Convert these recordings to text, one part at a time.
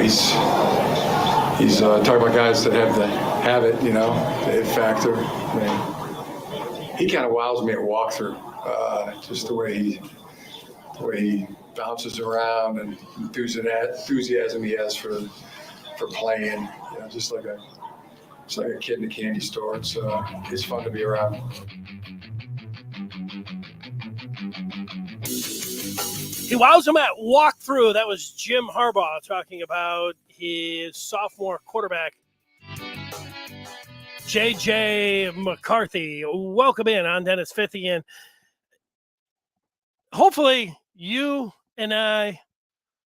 he's talking about guys that have it, the it factor. I mean, he kind of wows me at walkthrough, just the way he bounces around and enthusiasm he has for playing. Just like a kid in a candy store. It's fun to be around. He wows him at walkthrough. That was Jim Harbaugh talking about his sophomore quarterback, JJ McCarthy. Welcome in. I'm Dennis Fithian. Hopefully you and I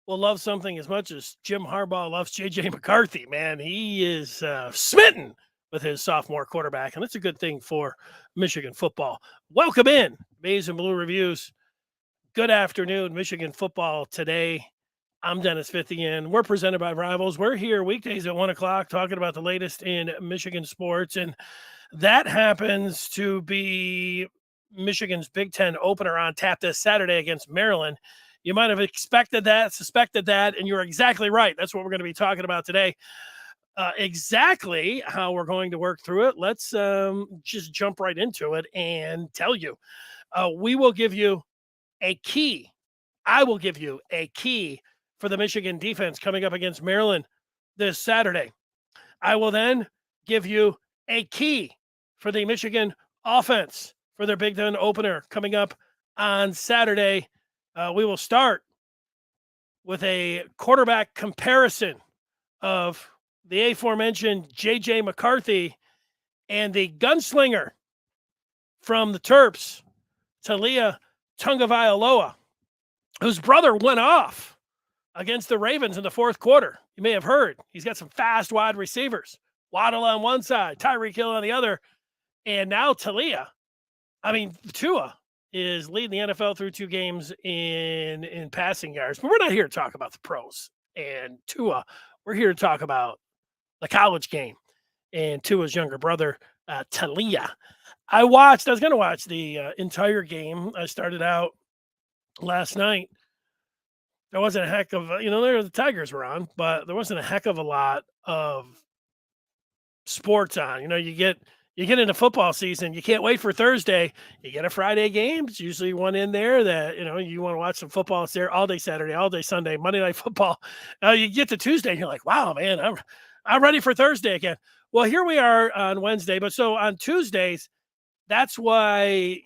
will love something as much as Jim Harbaugh loves JJ McCarthy. Man, he is smitten with his sophomore quarterback, and it's a good thing for Michigan football. Welcome in, Maize and Blue Reviews. Good afternoon, Michigan football today. I'm Dennis Fithian. We're presented by Rivals. We're here weekdays at 1 o'clock talking about the latest in Michigan sports, and that happens to be Michigan's Big Ten opener on tap this Saturday against Maryland. You might have expected that, suspected that, and you're exactly right. That's what we're going to be talking about today. Exactly how we're going to work through it. Let's just jump right into it and tell you. We will give you a key. I will give you a key for the Michigan defense coming up against Maryland this Saturday. I will then give you a key for the Michigan offense for their Big Ten opener coming up on Saturday. We will start with a quarterback comparison of the aforementioned JJ McCarthy and the gunslinger from the Terps, Taulia Tagovailoa, whose brother went off against the Ravens in the fourth quarter. You may have heard he's got some fast wide receivers. Waddle on one side, Tyreek Hill on the other, and now Tua is leading the NFL through 2 games in passing yards. But we're not here to talk about the pros and Tua. We're here to talk about the college game and Tua's younger brother, Taulia. I was going to watch the entire game. I started out last night. There wasn't a heck of, the Tigers were on, but there wasn't a heck of a lot of sports on. You get into football season, you can't wait for Thursday. You get a Friday game. It's usually one in there that, you want to watch some football. It's there all day Saturday, all day Sunday, Monday Night Football. You get to Tuesday and you're like, wow, man, I'm ready for Thursday again. Well, here we are on Wednesday. But so on Tuesdays, that's why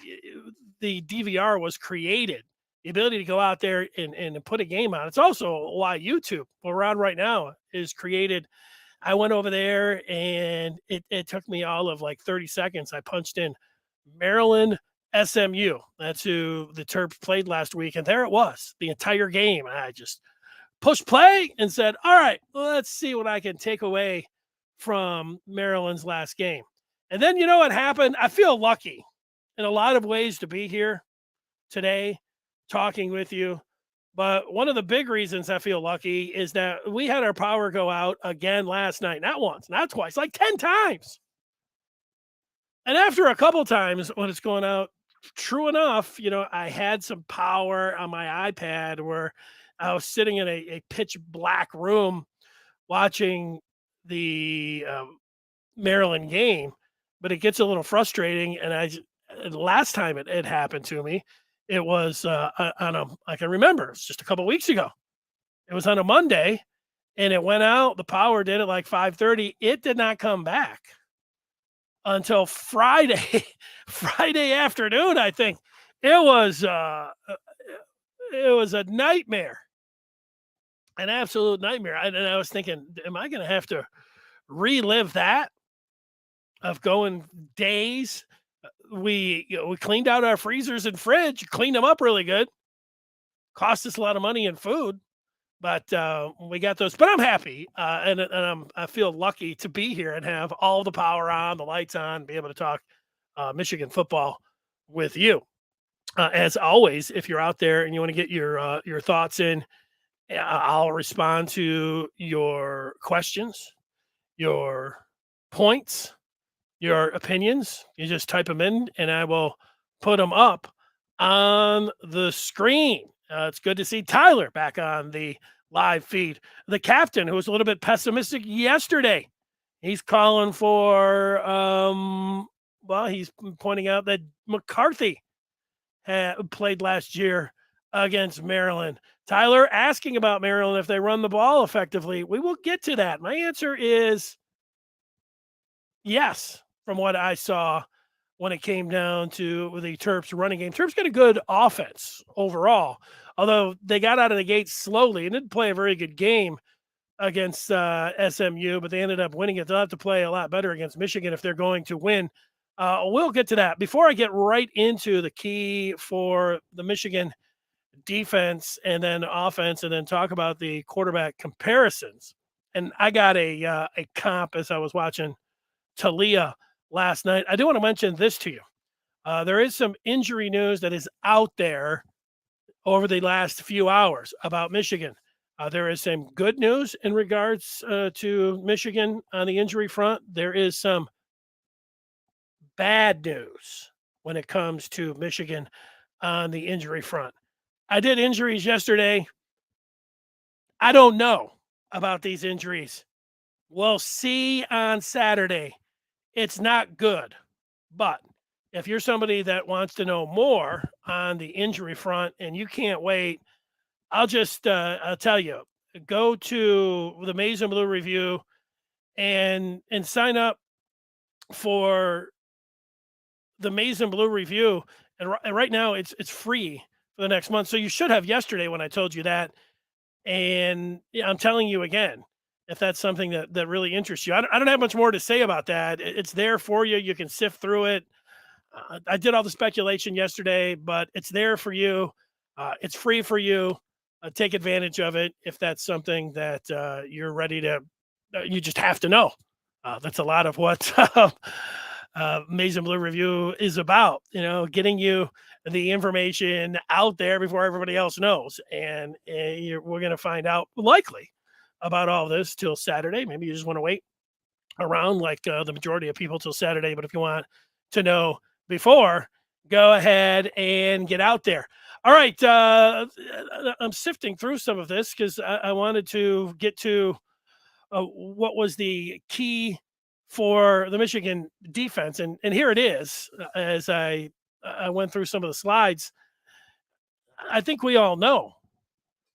the DVR was created, the ability to go out there and put a game on. It's also why YouTube, where we're on right now, is created. I went over there and it took me all of like 30 seconds. I punched in Maryland SMU. That's who the Terps played last week. And there it was, the entire game. I just pushed play and said, all right, let's see what I can take away from Maryland's last game. And then you know what happened? I feel lucky in a lot of ways to be here today talking with you. But one of the big reasons I feel lucky is that we had our power go out again last night. Not once, not twice, like 10 times. And after a couple times when it's going out, true enough, I had some power on my iPad where I was sitting in a pitch black room watching the Maryland game. But it gets a little frustrating. And last time it happened to me, it was I can remember, it's just a couple weeks ago. It was on a Monday and it went out. The power did at like 5:30. It did not come back until Friday afternoon, I think. It was a nightmare, an absolute nightmare. And I was thinking, am I going to have to relive that? Of going days. We cleaned out our freezers and fridge, cleaned them up really good. Cost us a lot of money in food, but we got those. But I'm happy, and I feel lucky to be here and have all the power on, the lights on, be able to talk Michigan football with you. As always, if you're out there and you want to get your thoughts in, I'll respond to your questions, your points, your opinions. You just type them in and I will put them up on the screen. It's good to see Tyler back on the live feed. The captain, who was a little bit pessimistic yesterday, he's calling for, he's pointing out that McCarthy played last year against Maryland. Tyler asking about Maryland if they run the ball effectively. We will get to that. My answer is yes, from what I saw when it came down to the Terps running game. Terps got a good offense overall, although they got out of the gate slowly and didn't play a very good game against SMU, but they ended up winning it. They'll have to play a lot better against Michigan if they're going to win. We'll get to that. Before I get right into the key for the Michigan defense and then offense, and then talk about the quarterback comparisons. And I got a comp as I was watching Taulia last night. I do want to mention this to you. There is some injury news that is out there over the last few hours about Michigan. There is some good news in regards to Michigan on the injury front. There is some bad news when it comes to Michigan on the injury front. I did injuries yesterday. I don't know about these injuries. We'll see on Saturday. It's not good. But if you're somebody that wants to know more on the injury front and you can't wait, I'll just I'll tell you, go to the Maize and Blue Review and sign up for the Maize and Blue Review. And right now it's free for the next month. So you should have yesterday when I told you that. And I'm telling you again, if that's something that really interests you. I don't have much more to say about that. It's there for you. You can sift through it. I did all the speculation yesterday, but it's there for you. It's free for you. Take advantage of it if that's something that you're ready to. You just have to know. That's a lot of what Maize and Blue Review is about. Getting you the information out there before everybody else knows, and we're going to find out likely about all this till Saturday. Maybe you just want to wait around like the majority of people till Saturday, but if you want to know before, go ahead and get out there. All right, I'm sifting through some of this because I wanted to get to what was the key for the Michigan defense, and here it is. As I went through some of the slides, I think we all know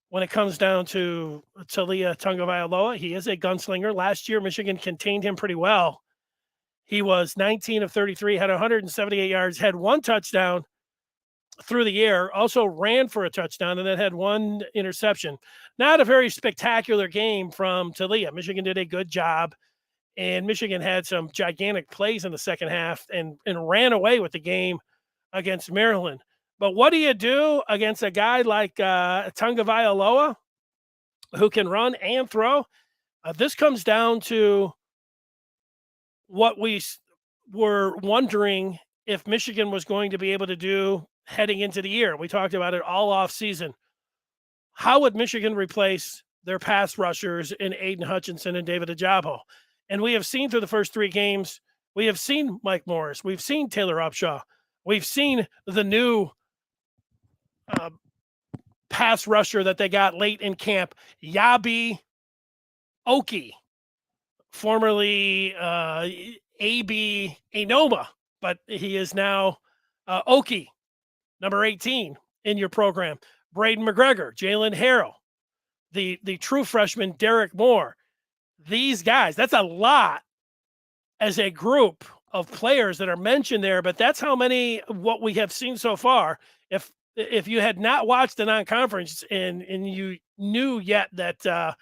when it comes down to Taulia Tagovailoa, he is a gunslinger. Last year, Michigan contained him pretty well. He was 19 of 33, had 178 yards, had one touchdown through the air, also ran for a touchdown, and then had one interception. Not a very spectacular game from Taulia. Michigan did a good job, and Michigan had some gigantic plays in the second half and ran away with the game against Maryland. But what do you do against a guy like Tagovailoa, who can run and throw? This comes down to what we were wondering if Michigan was going to be able to do heading into the year. We talked about it all off season. How would Michigan replace their pass rushers in Aiden Hutchinson and David Ojabo? And we have seen through the first three games, we have seen Mike Morris. We've seen Taylor Upshaw. We've seen the new pass rusher that they got late in camp, Yabi Oki, formerly A.B. Anoma, but he is now Oki, number 18 in your program. Braden McGregor, Jalen Harrell, the true freshman Derek Moore. These guys, that's a lot as a group of players that are mentioned there, but that's how many what we have seen so far. If you had not watched the non-conference and you knew yet that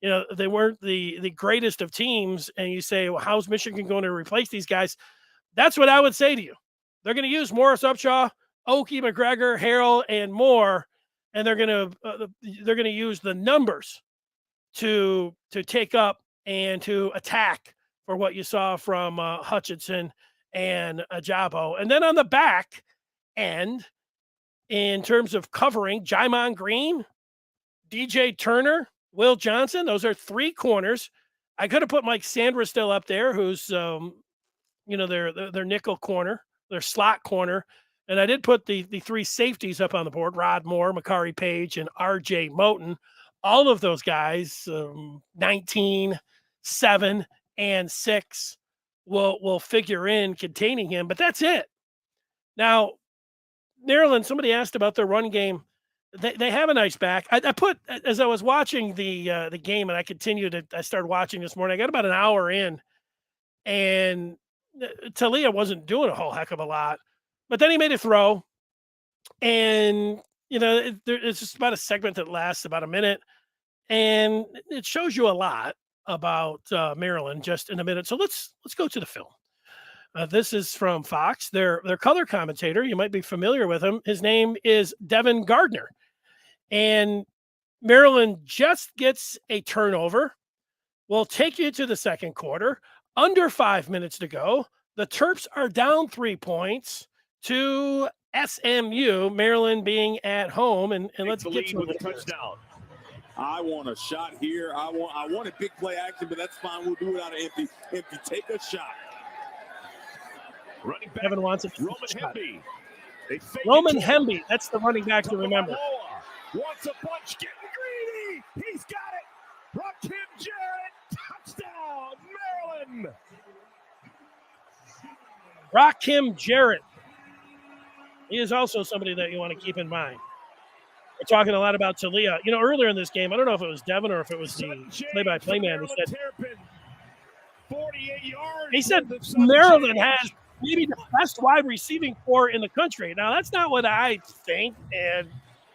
they weren't the greatest of teams, and you say, well, how's Michigan going to replace these guys? That's what I would say to you. They're going to use Morris, Upshaw, Oki, McGregor, Harrell, and Moore, and they're going to use the numbers to take up and to attack for what you saw from Hutchinson and Ojabo. And then on the back end, in terms of covering, Jaimon Green, DJ Turner, Will Johnson, those are three corners. I could have put Mike Sandra still up there, who's their nickel corner, their slot corner. And I did put the three safeties up on the board, Rod Moore, Makari Page, and RJ Moten. all of those guys, 19, 7, and 6, will figure in containing him, but that's it. Now, Maryland, somebody asked about their run game. They have a nice back. I put, as I was watching the game, and I started watching this morning. I got about an hour in, and Taulia wasn't doing a whole heck of a lot, but then he made a throw, and it's just about a segment that lasts about a minute, and it shows you a lot about Maryland just in a minute. So let's go to the film. This is from Fox. Their color commentator. You might be familiar with him. His name is Devin Gardner, and Maryland just gets a turnover. We'll take you to the second quarter. Under 5 minutes to go. The Terps are down 3 points to SMU. Maryland being at home, and let's get to a touchdown. I want a shot here. I want a big play action, but that's fine. We'll do it out of empty. Take a shot. Running back. Kevin wants it. Roman Hemby. Roman Hemby. That's the running back to remember. Wants a bunch. Getting greedy. He's got it. Rakim Jarrett. Touchdown, Maryland. Rakim Jarrett. He is also somebody that you want to keep in mind. We're talking a lot about Taulia. Earlier in this game, I don't know if it was Devin or if it was the play-by-play man. He said Maryland has maybe the best wide receiving core in the country. Now, that's not what I think, and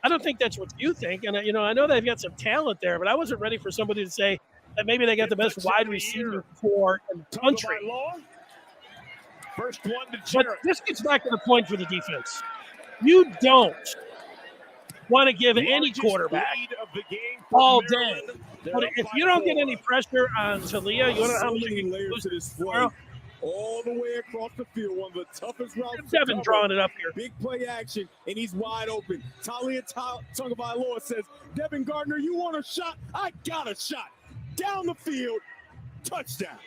I don't think that's what you think. And, I know they've got some talent there, but I wasn't ready for somebody to say that maybe they got the best wide receiver core in the country. First one to But this gets back to the point for the defense. You don't want to give any quarterback all day. But if you don't get any pressure on Taulia, you want to know how many layers to this play. All the way across the field, one of the toughest routes. Devin drawing it up here. Big play action, and he's wide open. Taulia Tagovailoa says, Devin Gardner, you want a shot? I got a shot. Down the field, touchdown.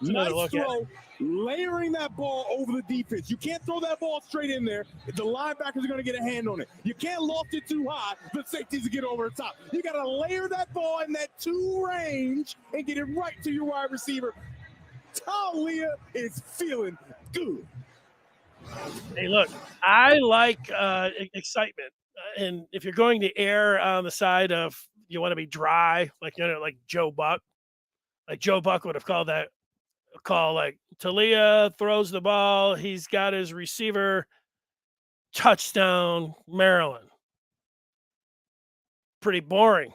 Nice throw, layering that ball over the defense. You can't throw that ball straight in there. The linebackers are going to get a hand on it. You can't loft it too high. The safeties will get over the top. You got to layer that ball in that 2 range and get it right to your wide receiver. Taulia is feeling good. Hey, look, I like excitement. And if you're going to err on the side of you want to be dry, like Joe Buck, would have called that call like Taulia throws the ball. He's got his receiver, touchdown, Maryland. Pretty boring,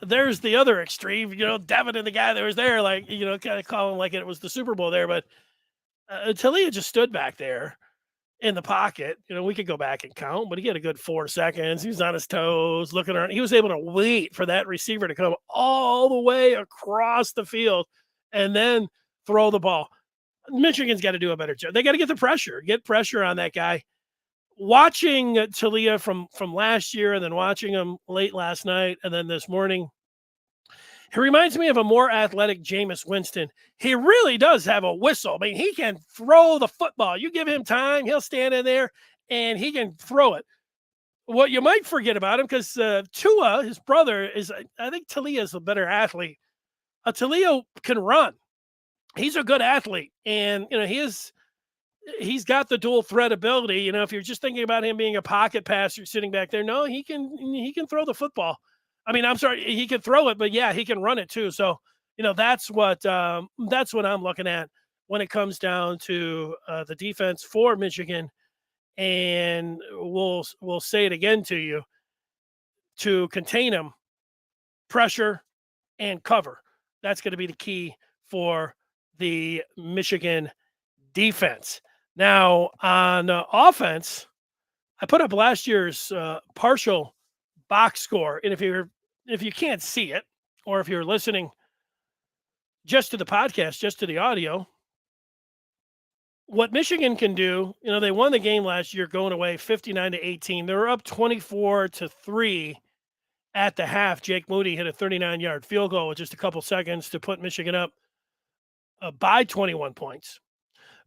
There's the other extreme, Devin and the guy that was there, kind of calling like it was the Super Bowl there. But Taulia just stood back there in the pocket. We could go back and count, but he had a good 4 seconds. He was on his toes, looking around. He was able to wait for that receiver to come all the way across the field and then throw the ball. Michigan's got to do a better job. They got to get pressure on that guy. Watching Taulia from last year and then watching him late last night and then this morning, he reminds me of a more athletic Jameis Winston. He really does have a whistle. I mean, he can throw the football. You give him time, he'll stand in there and he can throw it. What you might forget about him, because Tua, his brother, I think Taulia is a better athlete. Taulia can run. He's a good athlete, and he's got the dual threat ability. If you're just thinking about him being a pocket passer sitting back there, no, he can throw the football. I mean, I'm sorry, he can throw it, but yeah, he can run it too. So, that's what I'm looking at when it comes down to the defense for Michigan. And we'll say it again to you: to contain him, pressure and cover. That's going to be the key for the Michigan defense. Now, on offense, I put up last year's partial box score, and if you can't see it, or if you're listening just to the podcast, just to the audio, what Michigan can do, they won the game last year going away 59-18. They were up 24-3 at the half. Jake Moody hit a 39-yard field goal with just a couple seconds to put Michigan up by 21 points.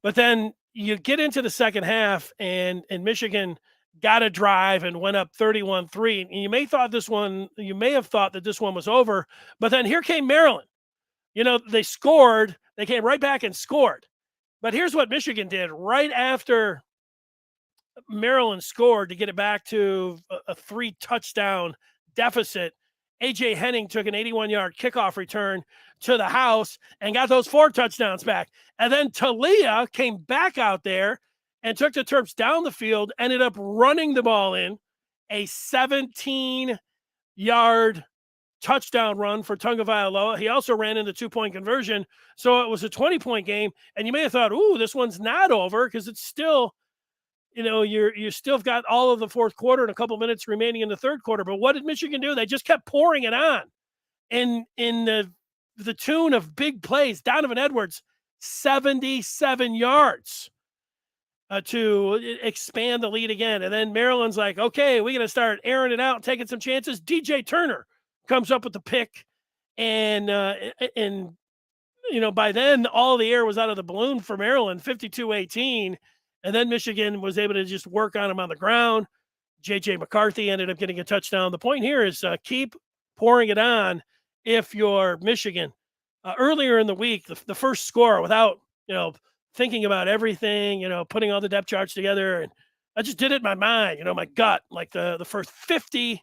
But then you get into the second half, and Michigan got a drive and went up 31-3. And you may have thought that this one was over, but then here came Maryland. They scored. They came right back and scored. But here's what Michigan did right after Maryland scored to get it back to a 3-touchdown deficit. A.J. Henning took an 81-yard kickoff return to the house and got those 4 touchdowns back. And then Taulia came back out there and took the Terps down the field, ended up running the ball in a 17-yard touchdown run for Tagovailoa. He also ran in the 2-point conversion. So it was a 20-point game. And you may have thought, ooh, this one's not over because it's still – you still got all of the fourth quarter and a couple minutes remaining in the third quarter. But what did Michigan do? They just kept pouring it on. In the tune of big plays, Donovan Edwards, 77 yards to expand the lead again. And then Maryland's like, okay, we're going to start airing it out, taking some chances. DJ Turner comes up with the pick. And by then, all the air was out of the balloon for Maryland, 52-18. And then Michigan was able to just work on him on the ground. JJ McCarthy ended up getting a touchdown. The point here is keep pouring it on if you're Michigan. Earlier in the week, the first score without, thinking about everything, putting all the depth charts together. And I just did it in my mind, my gut, like the first 50-30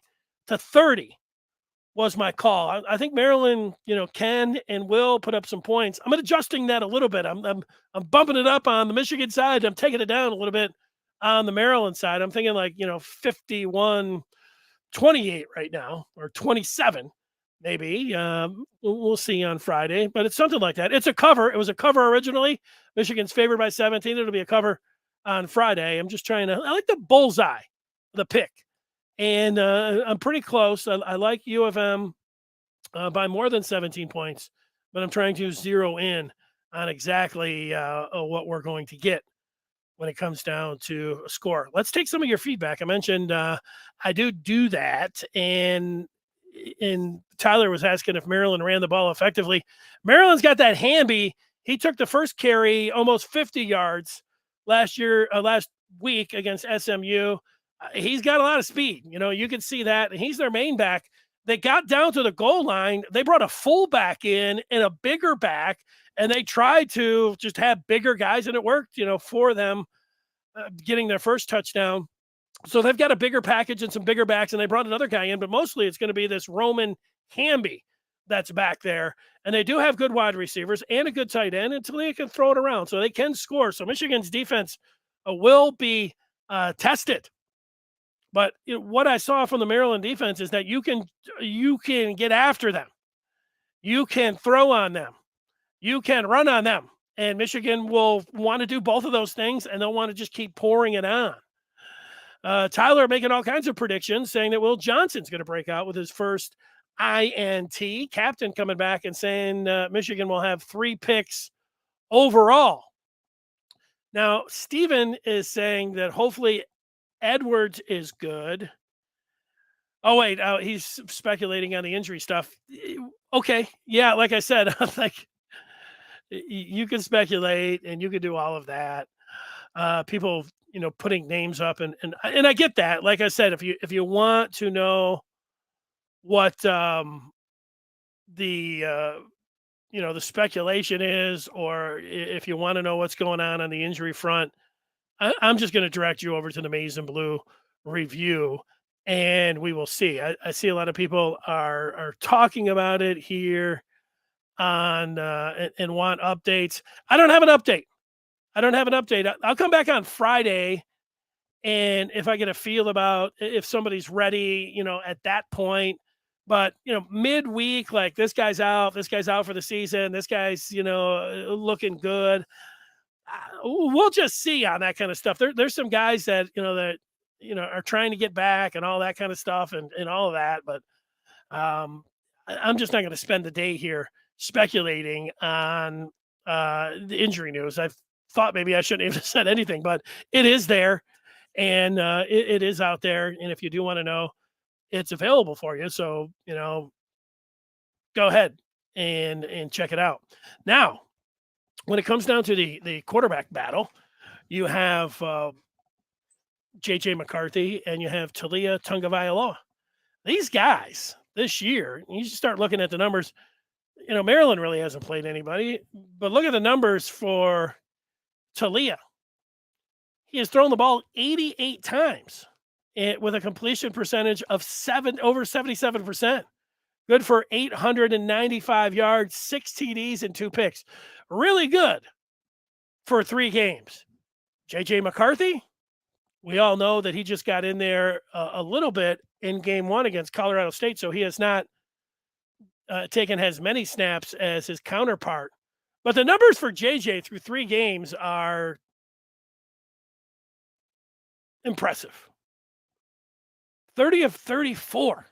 was my call. I think Maryland, can and will put up some points. I'm adjusting that a little bit. I'm bumping it up on the Michigan side. I'm taking it down a little bit on the Maryland side. I'm thinking 51-28 right now, or 27 maybe. We'll see on Friday, but it's something like that. It's a cover. It was a cover originally. Michigan's favored by 17. It'll be a cover on Friday. I'm just I like the bullseye, the pick. And I'm pretty close. I like U of M by more than 17 points, but I'm trying to zero in on exactly what we're going to get when it comes down to a score. Let's take some of your feedback. I mentioned I do that, and Tyler was asking if Maryland ran the ball effectively. Maryland's got that Hamby. He took the first carry almost 50 yards last week against SMU. He's got a lot of speed. You can see that. And he's their main back. They got down to the goal line. They brought a fullback in and a bigger back, and they tried to just have bigger guys, and it worked, for them getting their first touchdown. So they've got a bigger package and some bigger backs, and they brought another guy in, but mostly it's going to be this Roman Hamby that's back there. And they do have good wide receivers and a good tight end until they can throw it around. So they can score. So Michigan's defense will be tested. But what I saw from the Maryland defense is that you can get after them. You can throw on them. You can run on them. And Michigan will want to do both of those things, and they'll want to just keep pouring it on. Tyler making all kinds of predictions, saying that Will Johnson's going to break out with his first INT. Captain coming back and saying Michigan will have 3 picks overall. Now, Steven is saying that hopefully Edwards is good. Oh, wait, he's speculating on the injury stuff. Okay, yeah, like I said, you can speculate and you can do all of that. People, putting names up and I get that. Like I said, if you want to know what the speculation is, or if you want to know what's going on the injury front, I'm just going to direct you over to the Maize and Blue review, and we will see. I see a lot of people are talking about it here on and want updates. I don't have an update. I'll come back on Friday, and if I get a feel about if somebody's ready, at that point. But, midweek, like this guy's out for the season, this guy's, looking good. We'll just see on that kind of stuff. There's some guys that, are trying to get back and all that kind of stuff and all of that. But I'm just not going to spend the day here speculating on the injury news. I thought maybe I shouldn't have said anything, but it is there, and it is out there. And if you do want to know, it's available for you. So, go ahead and check it out. Now, when it comes down to the quarterback battle, you have JJ McCarthy and you have Taulia Tagovailoa. These guys this year, you just start looking at the numbers. Maryland really hasn't played anybody, but look at the numbers for Taulia. He has thrown the ball 88 times with a completion percentage of over 77%. Good for 895 yards, 6 TDs, and 2 picks. Really good for 3 games. JJ McCarthy, we all know that he just got in there a little bit in game 1 against Colorado State, so he has not taken as many snaps as his counterpart. But the numbers for JJ through 3 games are impressive. 30 of 34.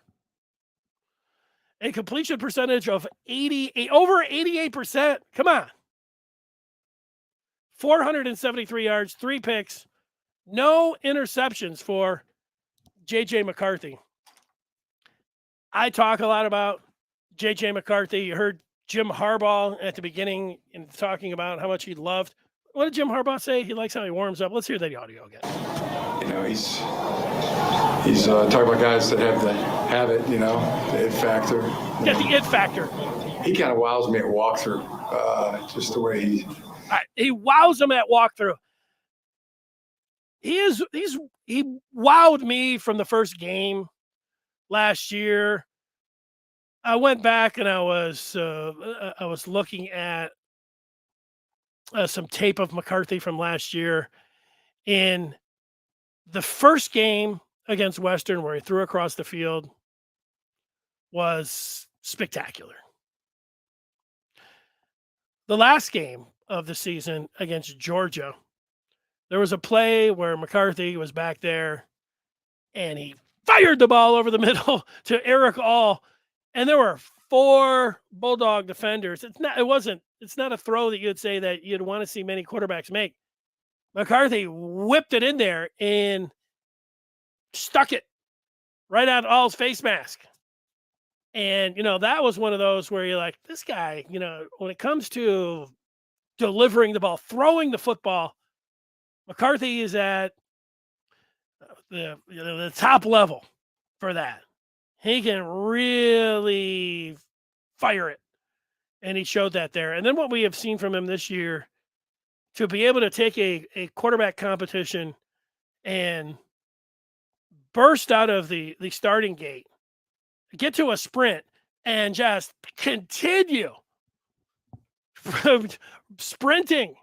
A completion percentage of over 88%. Come on. 473 yards, 3 picks, no interceptions for JJ McCarthy. I talk a lot about JJ McCarthy. You heard Jim Harbaugh at the beginning in talking about how much he loved. What did Jim Harbaugh say? He likes how he warms up. Let's hear the audio again. He's talking about guys that have it, the it factor. Yeah, the it factor. He kind of wows me at walkthrough, just the way he wows him at walkthrough. He wowed me from the first game last year. I went back and I was looking at some tape of McCarthy from last year. In the first game against Western, where he threw across the field, was spectacular. The last game of the season against Georgia, there was a play where McCarthy was back there and he fired the ball over the middle to Eric All, and there were 4 Bulldog defenders. It's not a throw that you'd say that you'd want to see many quarterbacks make. McCarthy whipped it in there and stuck it right on All's face mask. And, that was one of those where you're like, this guy, when it comes to delivering the ball, throwing the football, McCarthy is at the top level for that. He can really fire it. And he showed that there. And then what we have seen from him this year, to be able to take a quarterback competition and burst out of the starting gate, get to a sprint, and just continue sprinting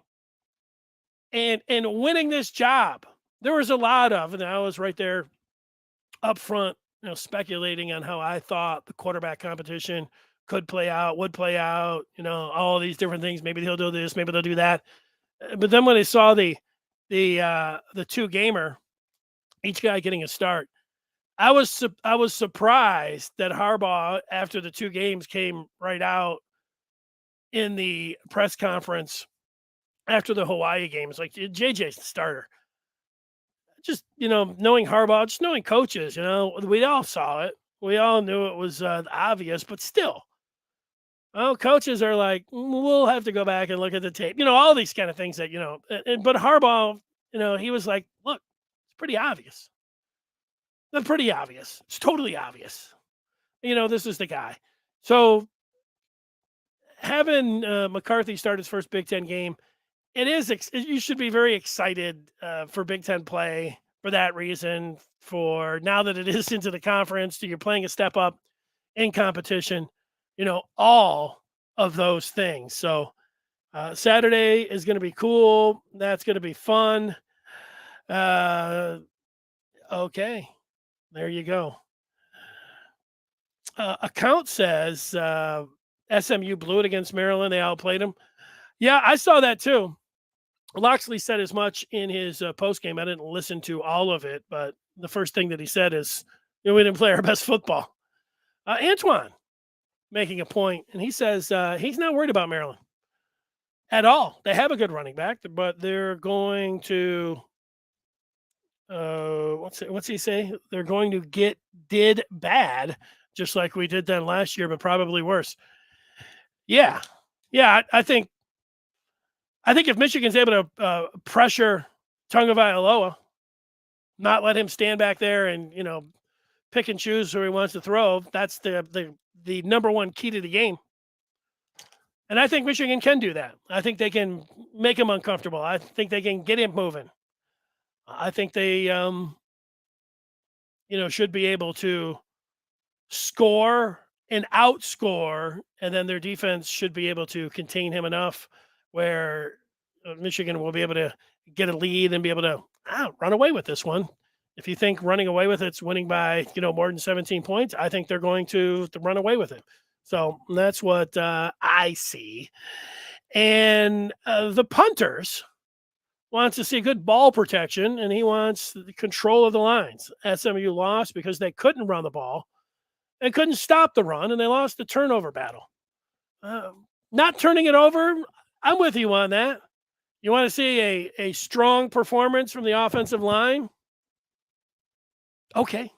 and winning this job. There was a lot of, and I was right there up front, speculating on how I thought the quarterback competition would play out, all these different things. Maybe he'll do this, maybe they'll do that. But then when I saw the 2-gamer, each guy getting a start, I was surprised that Harbaugh, after the 2 games, came right out in the press conference after the Hawaii game. It's like, JJ's the starter. Just, knowing Harbaugh, just knowing coaches, we all saw it. We all knew it was obvious, but still. Well, coaches are like, we'll have to go back and look at the tape. All these kind of things that, but Harbaugh, he was like, look, it's pretty obvious. That's pretty obvious. It's totally obvious. This is the guy. So having McCarthy start his first Big Ten game, you should be very excited for Big Ten play for that reason, for now that it is into the conference, you're playing a step up in competition, all of those things. So Saturday is going to be cool. That's going to be fun. Okay. There you go. Account says SMU blew it against Maryland. They outplayed them. Yeah, I saw that too. Loxley said as much in his postgame. I didn't listen to all of it, but the first thing that he said is, we didn't play our best football. Antoine making a point, and he says he's not worried about Maryland at all. They have a good running back, but they're going to what's he say? They're going to did bad, just like we did then last year, but probably worse. Yeah. I think if Michigan's able to pressure Tagovailoa, not let him stand back there and, pick and choose who he wants to throw. That's the number one key to the game. And I think Michigan can do that. I think they can make him uncomfortable. I think they can get him moving. I think they, should be able to score and outscore, and then their defense should be able to contain him enough where Michigan will be able to get a lead and be able to run away with this one. If you think running away with it's winning by, more than 17 points, I think they're going to run away with it. So that's what I see. And the punters wants to see good ball protection, and he wants the control of the lines. SMU lost because they couldn't run the ball and couldn't stop the run, and they lost the turnover battle. Not turning it over, I'm with you on that. You want to see a strong performance from the offensive line? Okay.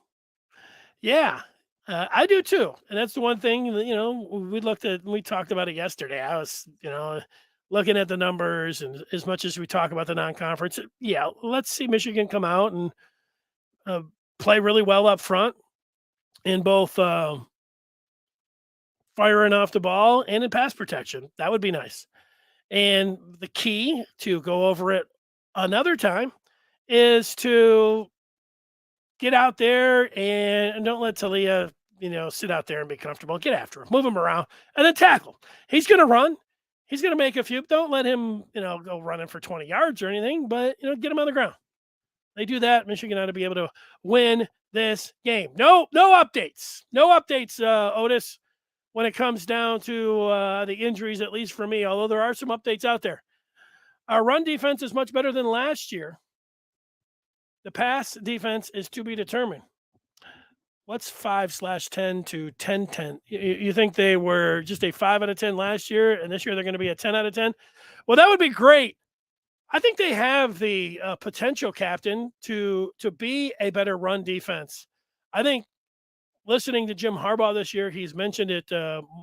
Yeah, I do too. And that's the one thing that, we talked about it yesterday. I was, looking at the numbers, and as much as we talk about the non-conference, yeah, let's see Michigan come out and play really well up front in both firing off the ball and in pass protection. That would be nice. And the key, to go over it another time, is to get out there and don't let Taulia, sit out there and be comfortable. Get after him, move him around, and then tackle. He's going to run. He's going to make a few. Don't let him, go running for 20 yards or anything, but, get him on the ground. They do that, Michigan ought to be able to win this game. No updates. No updates, Otis, when it comes down to the injuries, at least for me, although there are some updates out there. Our run defense is much better than last year. The pass defense is to be determined. What's 5/10 to 10/10? You think they were just a 5 out of 10 last year, and this year they're going to be a 10 out of 10? Well, that would be great. I think they have the potential, Captain, to be a better run defense. I think listening to Jim Harbaugh this year, he's mentioned it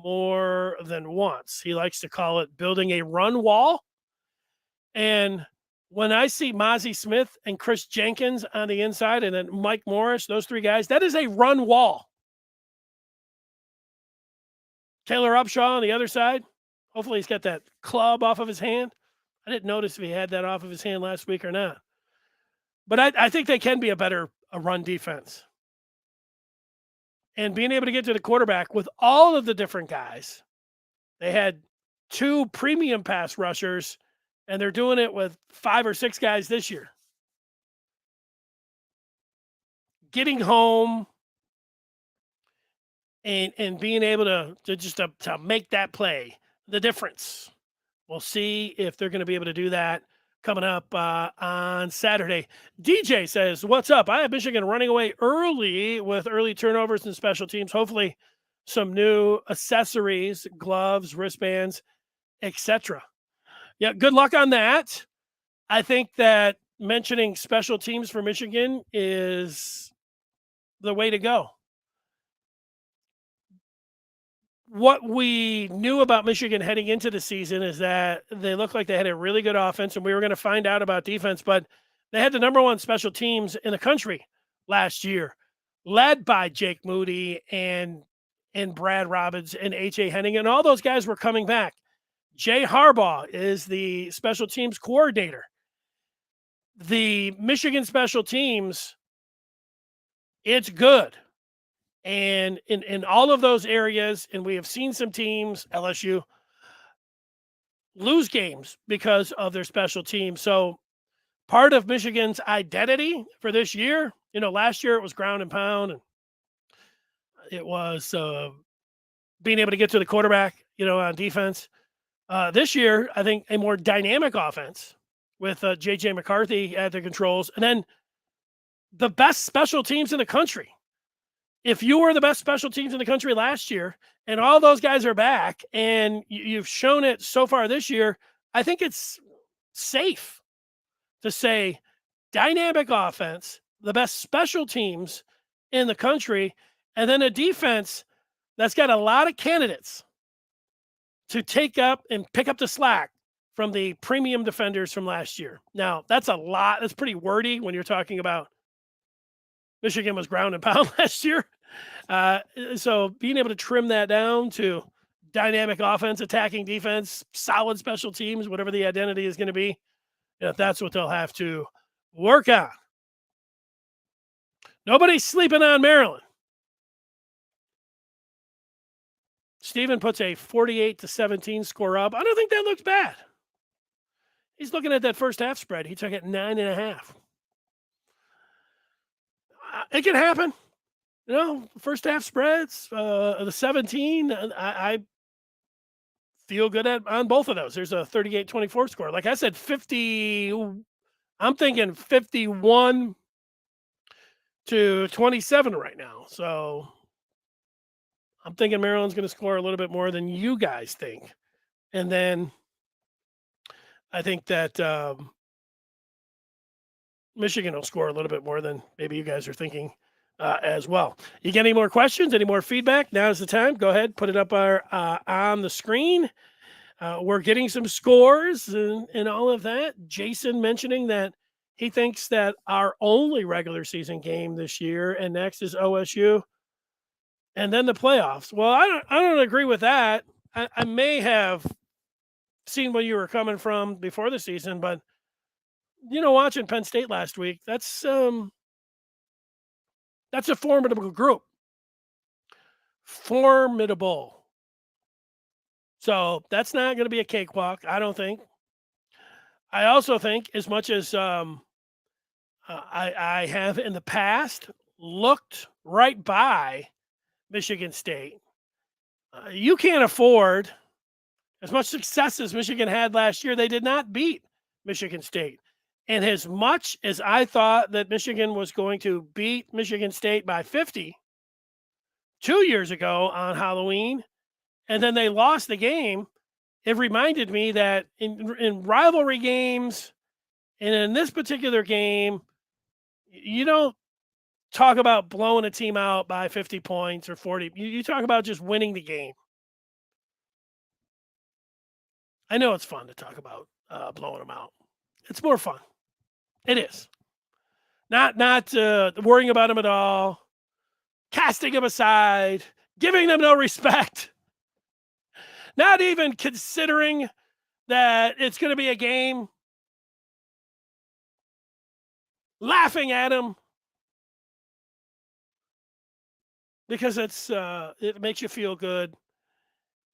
more than once. He likes to call it building a run wall. And when I see Mozzie Smith and Chris Jenkins on the inside and then Mike Morris, those three guys, that is a run wall. Taylor Upshaw on the other side. Hopefully he's got that club off of his hand. I didn't notice if he had that off of his hand last week or not. But I think they can be a run defense. And being able to get to the quarterback with all of the different guys. They had 2 premium pass rushers, and they're doing it with 5 or 6 guys this year. Getting home and being able to make that play, the difference. We'll see if they're going to be able to do that coming up on Saturday. DJ says, what's up? I have Michigan running away early with early turnovers and special teams. Hopefully some new accessories, gloves, wristbands, etc. Yeah, good luck on that. I think that mentioning special teams for Michigan is the way to go. What we knew about Michigan heading into the season is that they looked like they had a really good offense, and we were going to find out about defense, but they had the number 1 special teams in the country last year, led by Jake Moody and Brad Robbins and H.A. Henning, and all those guys were coming back. Jay Harbaugh is the special teams coordinator. The Michigan special teams, it's good. And in all of those areas, and we have seen some teams, LSU, lose games because of their special teams. So part of Michigan's identity for this year, last year it was ground and pound, and it was being able to get to the quarterback, on defense. This year, I think a more dynamic offense with JJ McCarthy at the controls, and then the best special teams in the country. If you were the best special teams in the country last year and all those guys are back and you've shown it so far this year, I think it's safe to say dynamic offense, the best special teams in the country, and then a defense that's got a lot of candidates to take up and pick up the slack from the premium defenders from last year. Now, that's a lot. That's pretty wordy when you're talking about Michigan was ground and pound last year. So being able to trim that down to dynamic offense, attacking defense, solid special teams, whatever the identity is going to be, that's what they'll have to work on. Nobody's sleeping on Maryland. Steven puts a 48-17 score up. I don't think that looks bad. He's looking at that first half spread. He took it 9.5. It can happen. First half spreads, the 17, I feel good on both of those. There's a 38-24 score. Like I said, 50, I'm thinking 51 to 27 right now. So I'm thinking Maryland's going to score a little bit more than you guys think. And then I think that Michigan will score a little bit more than maybe you guys are thinking as well. You get any more questions, any more feedback? Now's the time. Go ahead, put it up on the screen. We're getting some scores and all of that. Jason mentioning that he thinks that our only regular season game this year and next is OSU, and then the playoffs. Well, I don't agree with that. I may have seen where you were coming from before the season, but watching Penn State last week, that's a formidable group. Formidable. So that's not going to be a cakewalk, I don't think. I also think, as much as I have in the past looked right by Michigan State, you can't afford, as much success as Michigan had last year, they did not beat Michigan State. And as much as I thought that Michigan was going to beat Michigan State by 50 2 years ago on Halloween, and then they lost the game, it reminded me that in rivalry games and in this particular game, you don't talk about blowing a team out by 50 points or 40. You talk about just winning the game. I know it's fun to talk about blowing them out. It's more fun. It is. Not worrying about them at all, casting them aside, giving them no respect, not even considering that it's going to be a game, laughing at them because it makes you feel good.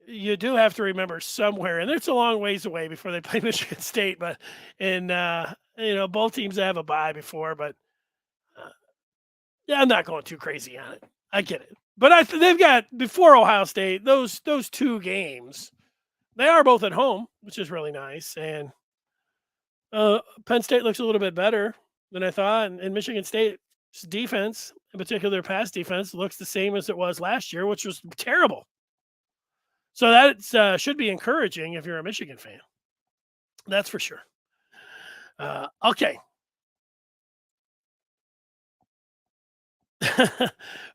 You do have to remember somewhere, and it's a long ways away before they play Michigan State, but both teams have a bye before, but yeah, I'm not going too crazy on it. I get it. But they've got, before Ohio State, those two games, they are both at home, which is really nice. And Penn State looks a little bit better than I thought. And Michigan State's defense, in particular their pass defense, looks the same as it was last year, which was terrible. So that should be encouraging if you're a Michigan fan. That's for sure. Okay.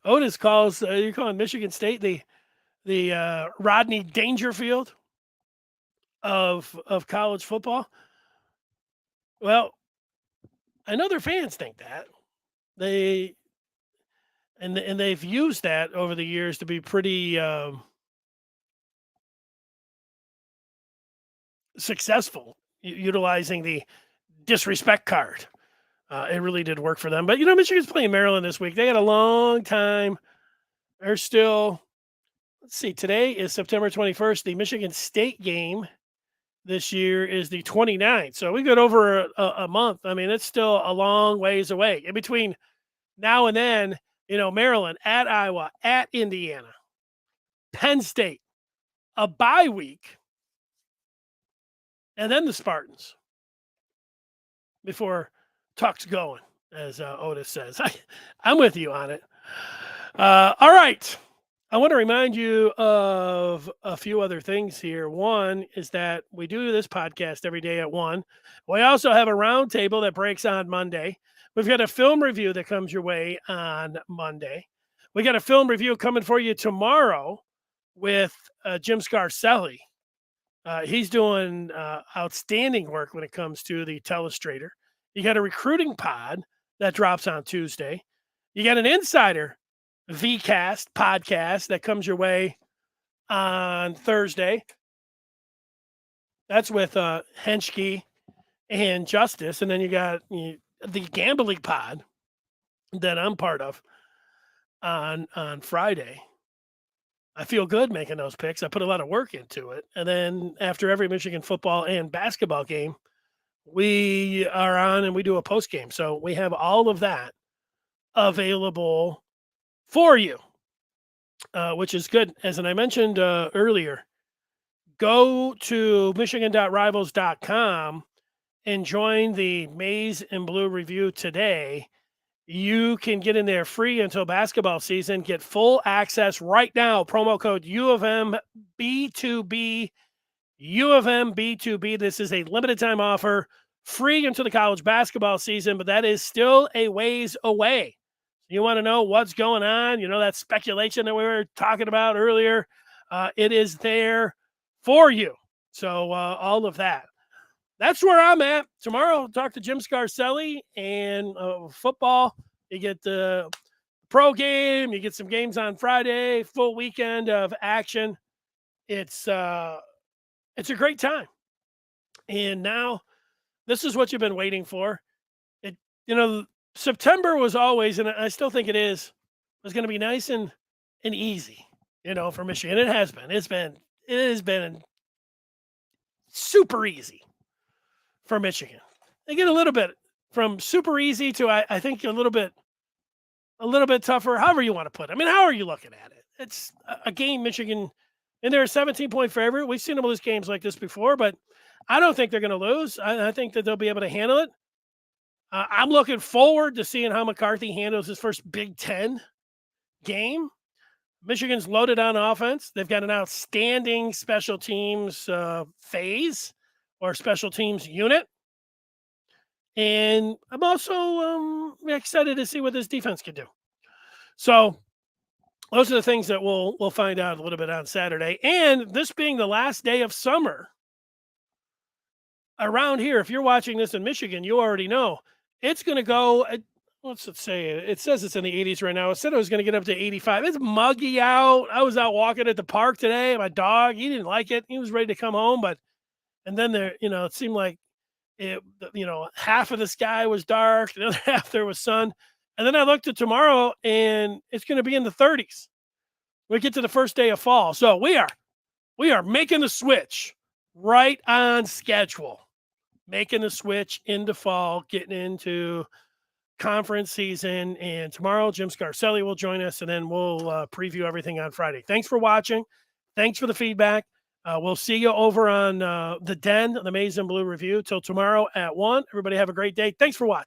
Otis calls, you're calling Michigan State the Rodney Dangerfield of college football. Well, I know their fans think that. They've used that over the years to be pretty successful, utilizing the disrespect card. It really did work for them. But, Michigan's playing Maryland this week. They got a long time. They're still, let's see, today is September 21st. The Michigan State game this year is the 29th. So we got over a month. I mean, it's still a long ways away. In between now and then, Maryland, at Iowa, at Indiana, Penn State, a bye week, and then the Spartans before Tuck's going, as Otis says. I'm with you on it. All right. I want to remind you of a few other things here. One is that we do this podcast every day at 1. We also have a roundtable that breaks on Monday. We've got a film review that comes your way on Monday. We got a film review coming for you tomorrow with Jim Scarcelli. He's doing outstanding work when it comes to the telestrator. You got a recruiting pod that drops on Tuesday. You got an Insider VCast podcast that comes your way on Thursday. That's with Henschke and Justice. And then you got the Gambling Pod that I'm part of on Friday. I feel good making those picks. I put a lot of work into it. And then after every Michigan football and basketball game, we are on and we do a post game. So we have all of that available for you, which is good. As I mentioned earlier, go to michigan.rivals.com and join the Maize and Blue review today. You can get in there free until basketball season. Get full access right now. Promo code UofMB2B. UofMB2B. This is a limited time offer, free until the college basketball season, but that is still a ways away. You want to know what's going on? You know, that speculation that we were talking about earlier. It is there for you. So all of that. That's where I'm at. Tomorrow, I'll talk to Jim Scarcelli and football. You get the pro game. You get some games on Friday. Full weekend of action. It's a great time. And now, this is what you've been waiting for. September was always, and I still think it is, was going to be nice and easy. For Michigan, it has been. It has been super easy for Michigan. They get a little bit from super easy to I think a little bit tougher, however you want to put it. I mean, how are you looking at it? It's a game Michigan, and they're a 17-point favorite. We've seen them lose games like this before, but I don't think they're going to lose. I think that they'll be able to handle it. I'm looking forward to seeing how McCarthy handles his first Big Ten game. Michigan's loaded on offense. They've got an outstanding special teams phase or special teams unit. And I'm also excited to see what this defense can do. So those are the things that we'll find out a little bit on Saturday. And this being the last day of summer around here, if you're watching this in Michigan, you already know it's going to go, what's it say? It says it's in the 80s right now. It said it was going to get up to 85. It's muggy out. I was out walking at the park today. My dog, he didn't like it. He was ready to come home, and then there, it seemed like half of the sky was dark, the other half there was sun. And then I looked at tomorrow and it's going to be in the 30s. We get to the first day of fall. So we are making the switch right on schedule, making the switch into fall, getting into conference season. And tomorrow, Jim Scarcelli will join us, and then we'll preview everything on Friday. Thanks for watching. Thanks for the feedback. We'll see you over on the Den, the Maize and Blue review. Till tomorrow at 1. Everybody have a great day. Thanks for watching.